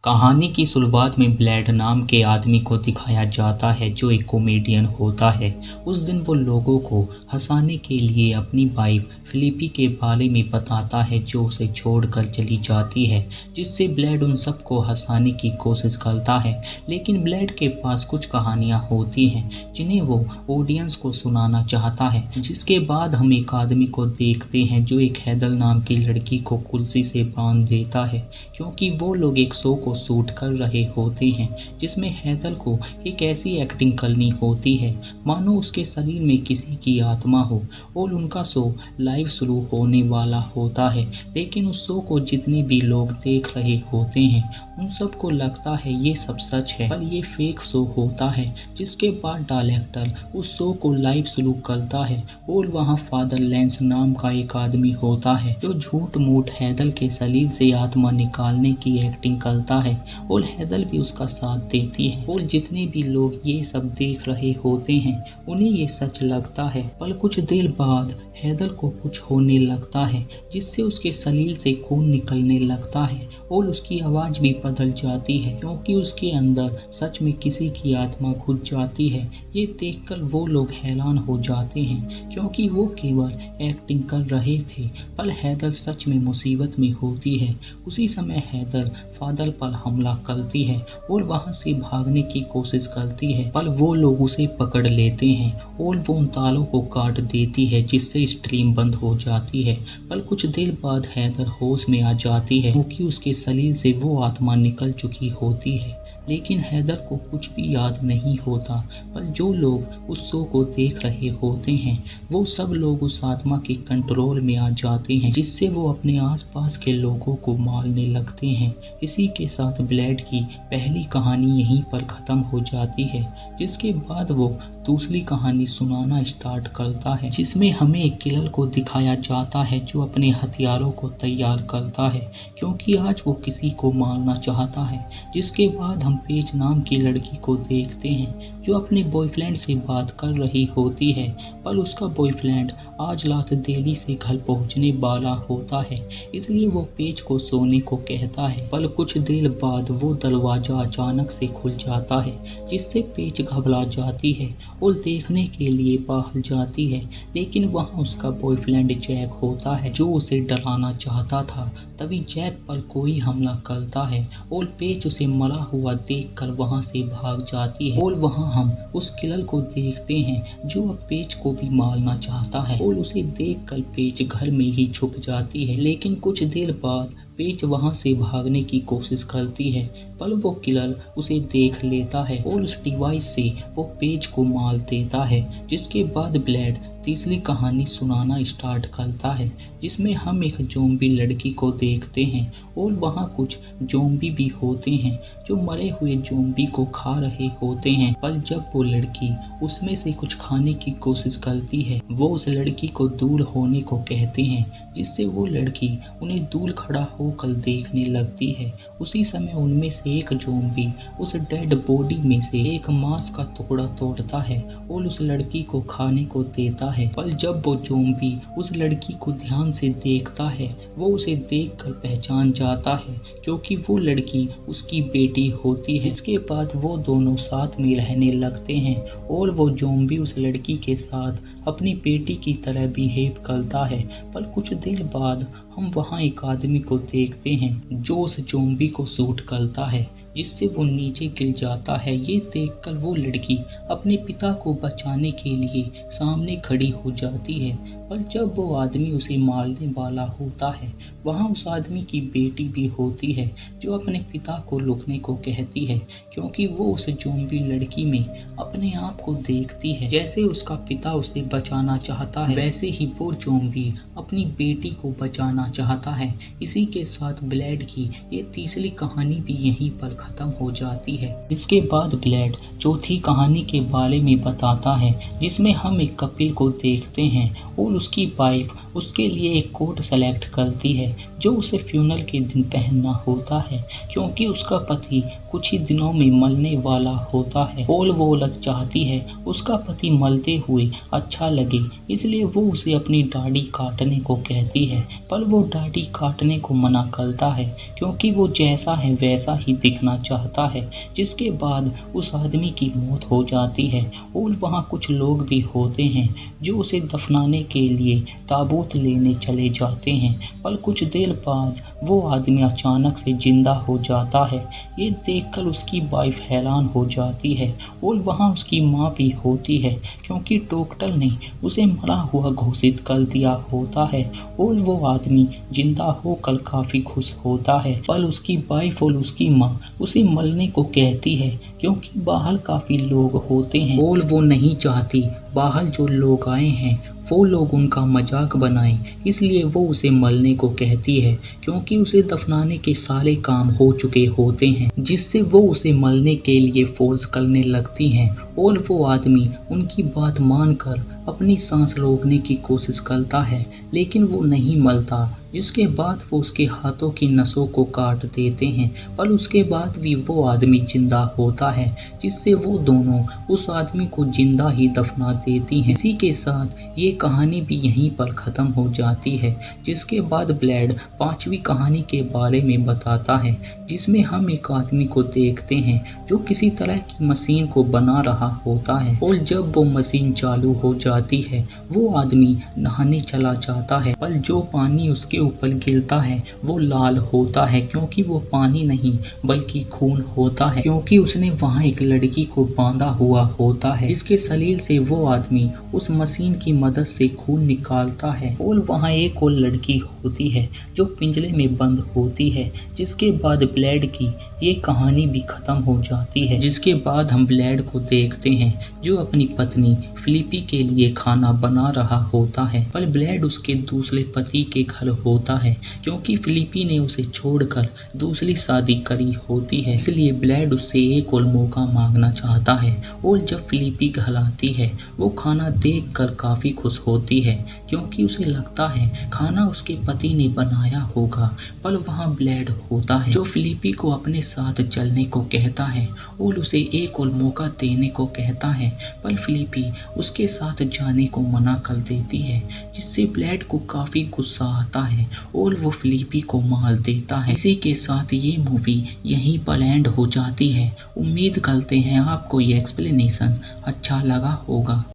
कहानी की शुरुआत में ब्लेड नाम के आदमी को दिखाया जाता है जो एक कॉमेडियन होता है। उस दिन वो लोगों को हंसाने के लिए अपनी वाइफ फिलिपी के बारे में बताता है जो उसे छोड़कर चली जाती है, जिससे ब्लेड उन सबको हंसाने की कोशिश करता है। लेकिन ब्लेड के पास कुछ कहानियाँ होती हैं जिन्हें वो ऑडियंस को सुनाना चाहता है। जिसके बाद हम एक आदमी को देखते हैं जो एक हैदर नाम की लड़की को कुर्सी से बांध देता है, क्योंकि वो लोग एक शो को शूट कर रहे होते हैं जिसमें हैदर को एक ऐसी एक्टिंग करनी होती है मानो उसके शरीर में किसी की आत्मा हो और उनका शो लाइव शुरू होने वाला होता है। लेकिन उस शो को जितने भी लोग देख रहे होते हैं उन सबको लगता है ये सब सच है, पर ये फेक शो होता है। जिसके बाद डायरेक्टर उस शो को लाइव शुरू करता है और वहाँ फादर लेंस नाम का एक आदमी होता है जो झूठ मूठ हैदर के शरीर से आत्मा निकालने की एक्टिंग करता है और हैदर भी उसका साथ देती है। और जितने भी लोग ये सब देख रहे होते हैं उन्हें ये सच लगता है। पर कुछ देर बाद हैदर को कुछ होने लगता है जिससे उसके शरीर से खून निकलने लगता है और उसकी आवाज़ भी बदल जाती है, क्योंकि उसके अंदर सच में किसी की आत्मा घुस जाती है। ये देखकर वो लोग हैरान हो जाते हैं क्योंकि वो केवल एक्टिंग कर रहे थे, पर हैदर सच में मुसीबत में होती है। उसी समय हैदर फादर पर हमला करती है और वहाँ से भागने की कोशिश करती है, पर वो लोग उसे पकड़ लेते हैं और वो उन तालों को काट देती है जिससे स्ट्रीम बंद हो जाती है। पर कुछ देर बाद हैदर होश में आ जाती है क्योंकि उसके शरीर से वो आत्मा निकल चुकी होती है। लेकिन हैदर को कुछ भी याद नहीं होता, पर जो लोग उस शो को देख रहे होते हैं वो सब लोग उस आत्मा के कंट्रोल में आ जाते हैं, जिससे वो अपने आसपास के लोगों को मारने लगते हैं। इसी के साथ ब्लेड की पहली कहानी यहीं पर ख़त्म हो जाती है। जिसके बाद वो दूसरी कहानी सुनाना स्टार्ट करता है जिसमें हमें एक किलर को दिखाया जाता है जो अपने हथियारों को तैयार करता है क्योंकि आज वो किसी को मारना चाहता है। जिसके बाद हम पेज नाम की लड़की को देखते हैं जो अपने बॉयफ्रेंड से बात कर रही होती है, पर उसका बॉयफ्रेंड आज रात देरी से घर पहुंचने वाला होता है, इसलिए वो पेज को सोने को कहता है। पर कुछ देर बाद वो दरवाज़ा अचानक से खुल जाता है जिससे पेज घबरा जाती है और देखने के लिए बाहर जाती है, लेकिन वहाँ उसका बॉयफ्रेंड जैक होता है जो उसे डराना चाहता था। तभी जैक पर कोई हमला करता है और पेज उसे मरा हुआ देखकर वहाँ से भाग जाती है। और वहाँ हम उस किलर को देखते हैं जो अब पेज को भी मारना चाहता है और उसे देखकर पेज घर में ही छुप जाती है। लेकिन कुछ देर बाद पेज वहाँ से भागने की कोशिश करती है, पर वो किलर उसे देख लेता है और उस डिवाइस से वो पेज को मार देता है। जिसके बाद ब्लेड तीसरी कहानी सुनाना स्टार्ट करता है जिसमें हम एक ज़ॉम्बी लड़की को देखते हैं और वहाँ कुछ ज़ॉम्बी भी होते हैं जो मरे हुए ज़ॉम्बी को खा रहे होते हैं। पर जब वो लड़की उसमें से कुछ खाने की कोशिश करती है वो उस लड़की को दूर होने को कहते हैं, जिससे वो लड़की उन्हें दूर खड़ा होकर देखने लगती है। उसी समय उनमें से एक ज़ॉम्बी उस डेड बॉडी में से एक मांस का टुकड़ा तोड़ता है और उस लड़की को खाने को देता है। पर जब वो ज़ॉम्बी उस लड़की को ध्यान से देखता है वो उसे देखकर पहचान जाता है क्योंकि वो लड़की उसकी बेटी होती है। इसके बाद वो दोनों साथ में रहने लगते हैं और वो ज़ॉम्बी उस लड़की के साथ अपनी बेटी की तरह बिहेव करता है। पर कुछ देर बाद हम वहाँ एक आदमी को देखते हैं जो उस ज़ॉम्बी को शूट करता है जिससे वो नीचे गिर जाता है। ये देखकर वो लड़की अपने पिता को बचाने के लिए सामने खड़ी हो जाती है, पर जब वो आदमी उसे मारने वाला होता है वहाँ उस आदमी की बेटी भी होती है जो अपने पिता को रुकने को कहती है क्योंकि वो उस ज़ॉम्बी लड़की में अपने आप को देखती है। जैसे उसका पिता उसे बचाना चाहता है वैसे ही वो ज़ॉम्बी अपनी बेटी को बचाना चाहता है। इसी के साथ ब्लेड की ये तीसरी कहानी भी यहीं पर खत्म हो जाती है। इसके बाद ब्लेड चौथी कहानी के बारे में बताता है जिसमें हम एक कपिल को देखते हैं और उसकी वाइफ उसके लिए एक कोट सेलेक्ट करती है जो उसे फ्यूनल के दिन पहनना होता है, क्योंकि उसका पति कुछ ही दिनों में मरने वाला होता है। और वो लग चाहती है उसका पति मरते हुए अच्छा लगे, इसलिए वो उसे अपनी दाढ़ी काटने को कहती है, पर वो दाढ़ी काटने को मना करता है क्योंकि वो जैसा है वैसा ही दिखना चाहता है। जिसके बाद उस आदमी की मौत हो जाती है और वहाँ कुछ लोग भी होते हैं जो उसे दफनाने के लिए ताबूत लेने चले जाते हैं, पर कुछ देर बाद वो आदमी अचानक से जिंदा हो जाता है। ये देखकर उसकी वाइफ हैरान हो जाती है और वहाँ उसकी माँ भी होती है क्योंकि डॉक्टर ने उसे मरा हुआ घोषित कर दिया होता है और वो आदमी जिंदा होकर काफी खुश होता है। पर उसकी वाइफ और उसकी माँ उसे मरने को कहती है क्योंकि बाहर काफी लोग होते हैं और वो नहीं चाहती बाहर जो लोग आए हैं वो लोग उनका मजाक बनाएं, इसलिए वो उसे मरने को कहती है क्योंकि उसे दफनाने के सारे काम हो चुके होते हैं, जिससे वो उसे मरने के लिए फोर्स करने लगती हैं। और वो आदमी उनकी बात मानकर अपनी सांस रोकने की कोशिश करता है, लेकिन वो नहीं मरता, जिसके बाद वो उसके हाथों की नसों को काट देते हैं। पर उसके बाद भी वो आदमी जिंदा होता है, जिससे वो दोनों उस आदमी को जिंदा ही दफना देती हैं। इसी के साथ ये कहानी भी यहीं पर ख़त्म हो जाती है, जिसके बाद ब्लेड 5वीं कहानी के बारे में बताता है, जिसमें हम एक आदमी को देखते हैं जो किसी तरह की मशीन को बना रहा होता है और जब वो मशीन चालू हो जाती है वो आदमी नहाने चला जाता है, पर जो पानी उसके ऊपर गिरता है वो लाल होता है क्योंकि वो पानी नहीं बल्कि खून होता है, क्योंकि उसने वहाँ एक लड़की को बांधा हुआ होता है जिसके शरीर से वो आदमी उस मशीन की मदद से खून निकालता है। और वहाँ एक और लड़की होती है जो पिंजरे में बंद होती है। जिसके बाद ब्लेड की ये कहानी भी खत्म हो जाती है, जिसके बाद हम ब्लेड को देखते हैं जो अपनी पत्नी फिलिपी के लिए खाना बना रहा होता है, पर ब्लेड उसके दूसरे पति के घर होता है क्योंकि फिलिपी ने उसे छोड़कर दूसरी शादी करी होती है, इसलिए ब्लेड उससे एक और मौका मांगना चाहता है। और जब फिलिपी घर आती है वो खाना देखकर काफी खुश होती है क्योंकि उसे लगता है खाना उसके पति ने बनाया होगा, पर वहाँ ब्लेड होता है जो फिलिपी को अपने साथ चलने को कहता है और उसे एक और मौका देने को कहता है, पर फिलिपी उसके साथ जाने को मना कर देती है, जिससे ब्लेड को काफी गुस्सा आता है और वो फिलिपी को मार देता है। इसी के साथ ये मूवी यहीं पर एंड हो जाती है। उम्मीद करते हैं आपको ये एक्सप्लेनेशन अच्छा लगा होगा।